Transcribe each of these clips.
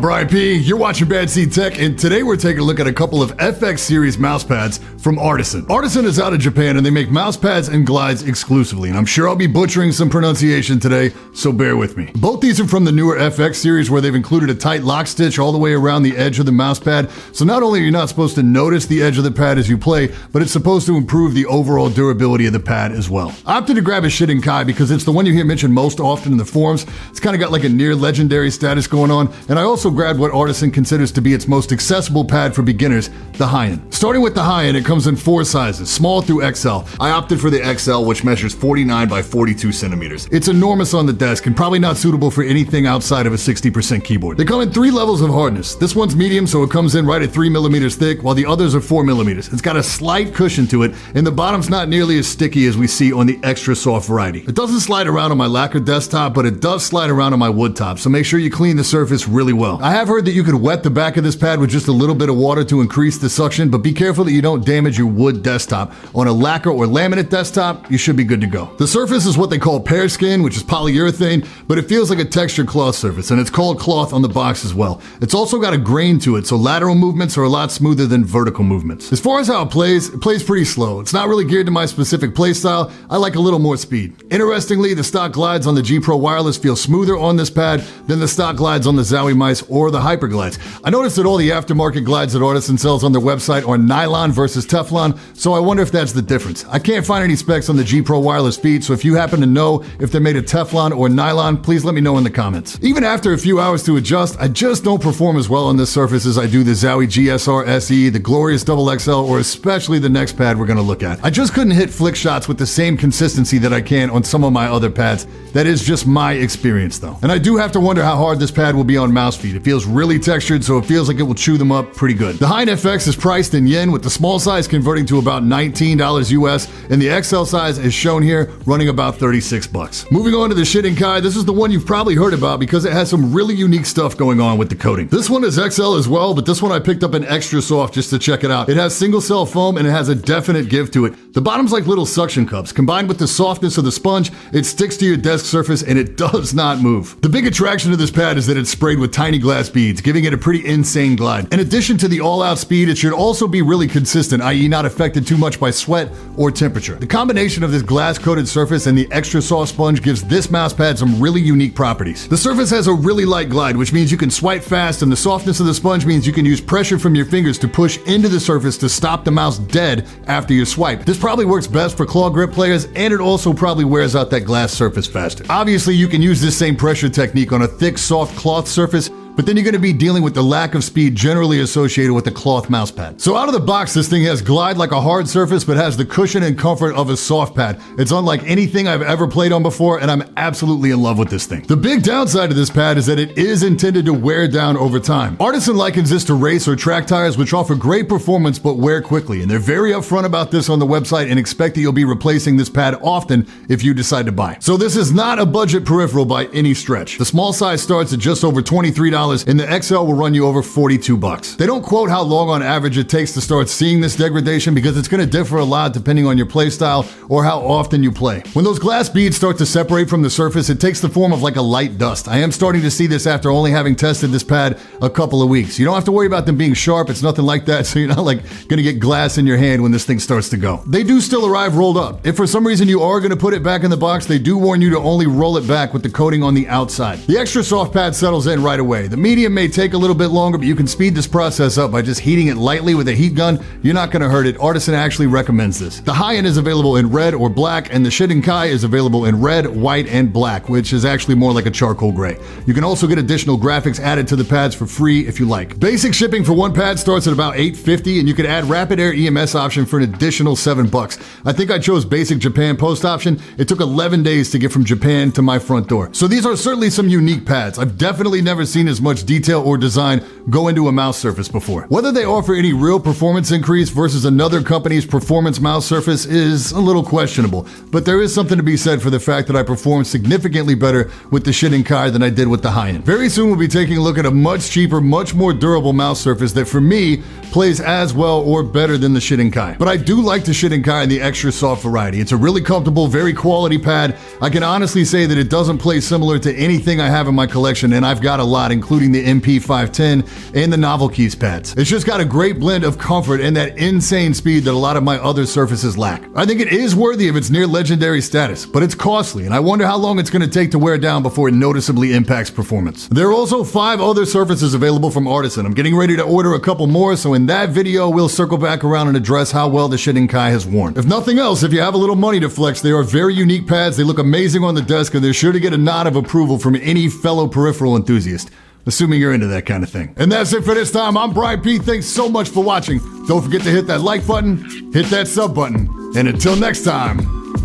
Brian P. You're watching Bad Seed Tech, and today we're taking a look at a couple of FX series mouse pads from Artisan. Artisan is out of Japan, and they make mouse pads and glides exclusively, and I'm sure I'll be butchering some pronunciation today, so bear with me. Both these are from the newer FX series, where they've included a tight lock stitch all the way around the edge of the mouse pad, so not only are you not supposed to notice the edge of the pad as you play, but it's supposed to improve the overall durability of the pad as well. I opted to grab a Shidenkai because it's the one you hear mentioned most often in the forums. It's kind of got like a near legendary status going on, and I also grabbed what Artisan considers to be its most accessible pad for beginners, the High-End. Starting with the High-End, it comes in 4 sizes, small through XL. I opted for the XL, which measures 49 by 42 centimeters. It's enormous on the desk and probably not suitable for anything outside of a 60% keyboard. They come in 3 levels of hardness. This one's medium, so it comes in right at 3 millimeters thick, while the others are 4 millimeters. It's got a slight cushion to it, and the bottom's not nearly as sticky as we see on the extra soft variety. It doesn't slide around on my lacquer desktop, but it does slide around on my wood top, so make sure you clean the surface really well. I have heard that you could wet the back of this pad with just a little bit of water to increase the suction, but be careful that you don't damage your wood desktop. On a lacquer or laminate desktop, you should be good to go. The surface is what they call pear skin, which is polyurethane, but it feels like a textured cloth surface, and it's called cloth on the box as well. It's also got a grain to it, so lateral movements are a lot smoother than vertical movements. As far as how it plays pretty slow. It's not really geared to my specific play style. I like a little more speed. Interestingly, the stock glides on the G Pro Wireless feel smoother on this pad than the stock glides on the Zowie mice or the Hyper Glides. I noticed that all the aftermarket glides that Artisan sells on their website are nylon versus Teflon, so I wonder if that's the difference. I can't find any specs on the G Pro Wireless feed, so if you happen to know if they're made of Teflon or nylon, please let me know in the comments. Even after a few hours to adjust, I just don't perform as well on this surface as I do the Zowie GSR SE, the Glorious XXL, or especially the next pad we're going to look at. I just couldn't hit flick shots with the same consistency that I can on some of my other pads. That is just my experience though. And I do have to wonder how hard this pad will be on mouse feet. It feels really textured, so it feels like it will chew them up pretty good. The High-End FX is priced in yen, with the small size converting to about $19 US, and the XL size is shown here, running about 36 bucks. Moving on to the Shidenkai, this is the one you've probably heard about because it has some really unique stuff going on with the coating. This one is XL as well, but this one I picked up in extra soft just to check it out. It has single cell foam and it has a definite give to it. The bottom's like little suction cups. Combined with the softness of the sponge, it sticks to your desk surface and it does not move. The big attraction of this pad is that it's sprayed with tiny glass beads, giving it a pretty insane glide. In addition to the all-out speed, it should also be really consistent, i.e. not affected too much by sweat or temperature. The combination of this glass-coated surface and the extra soft sponge gives this mouse pad some really unique properties. The surface has a really light glide, which means you can swipe fast, and the softness of the sponge means you can use pressure from your fingers to push into the surface to stop the mouse dead after you swipe. This probably works best for claw grip players, and it also probably wears out that glass surface faster. Obviously, you can use this same pressure technique on a thick, soft cloth surface, but then you're going to be dealing with the lack of speed generally associated with the cloth mouse pad. So out of the box, this thing has glide like a hard surface, but has the cushion and comfort of a soft pad. It's unlike anything I've ever played on before, and I'm absolutely in love with this thing. The big downside of this pad is that it is intended to wear down over time. Artisan likens this to race or track tires, which offer great performance but wear quickly, and they're very upfront about this on the website and expect that you'll be replacing this pad often if you decide to buy. So this is not a budget peripheral by any stretch. The small size starts at just over $23, and the XL will run you over 42 bucks. They don't quote how long on average it takes to start seeing this degradation because it's going to differ a lot depending on your play style or how often you play. When those glass beads start to separate from the surface, it takes the form of like a light dust. I am starting to see this after only having tested this pad a couple of weeks. You don't have to worry about them being sharp. It's nothing like that, so you're not like going to get glass in your hand when this thing starts to go. They do still arrive rolled up. If for some reason you are going to put it back in the box, they do warn you to only roll it back with the coating on the outside. The extra soft pad settles in right away. The medium may take a little bit longer, but you can speed this process up by just heating it lightly with a heat gun. You're not going to hurt it. Artisan actually recommends this. The High-End is available in red or black, and the Shidenkai is available in red, white, and black, which is actually more like a charcoal gray. You can also get additional graphics added to the pads for free if you like. Basic shipping for one pad starts at about $8.50, and you can add Rapid Air EMS option for an additional $7. I think I chose basic Japan post option. It took 11 days to get from Japan to my front door. So these are certainly some unique pads. I've definitely never seen as much detail or design go into a mouse surface before. Whether they offer any real performance increase versus another company's performance mouse surface is a little questionable, but there is something to be said for the fact that I performed significantly better with the Shidenkai than I did with the High-End. Very soon we'll be taking a look at a much cheaper, much more durable mouse surface that for me plays as well or better than the Shidenkai. But I do like the Shidenkai in the extra soft variety. It's a really comfortable, very quality pad. I can honestly say that it doesn't play similar to anything I have in my collection, and I've got a lot, including including the MP510 and the Novel Keys pads. It's just got a great blend of comfort and that insane speed that a lot of my other Surfaces lack. I think it is worthy of its near legendary status, but it's costly, and I wonder how long it's going to take to wear down before it noticeably impacts performance. There are also 5 other Surfaces available from Artisan. I'm getting ready to order a couple more, so in that video, we'll circle back around and address how well the Shinnenkai has worn. If nothing else, if you have a little money to flex, they are very unique pads, they look amazing on the desk, and they're sure to get a nod of approval from any fellow peripheral enthusiast. Assuming you're into that kind of thing. And that's it for this time. I'm Brian P. Thanks so much for watching. Don't forget to hit that like button, hit that sub button, and until next time,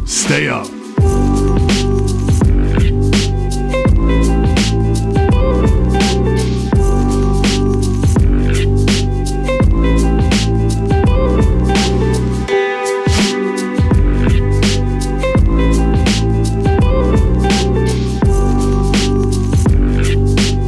stay up.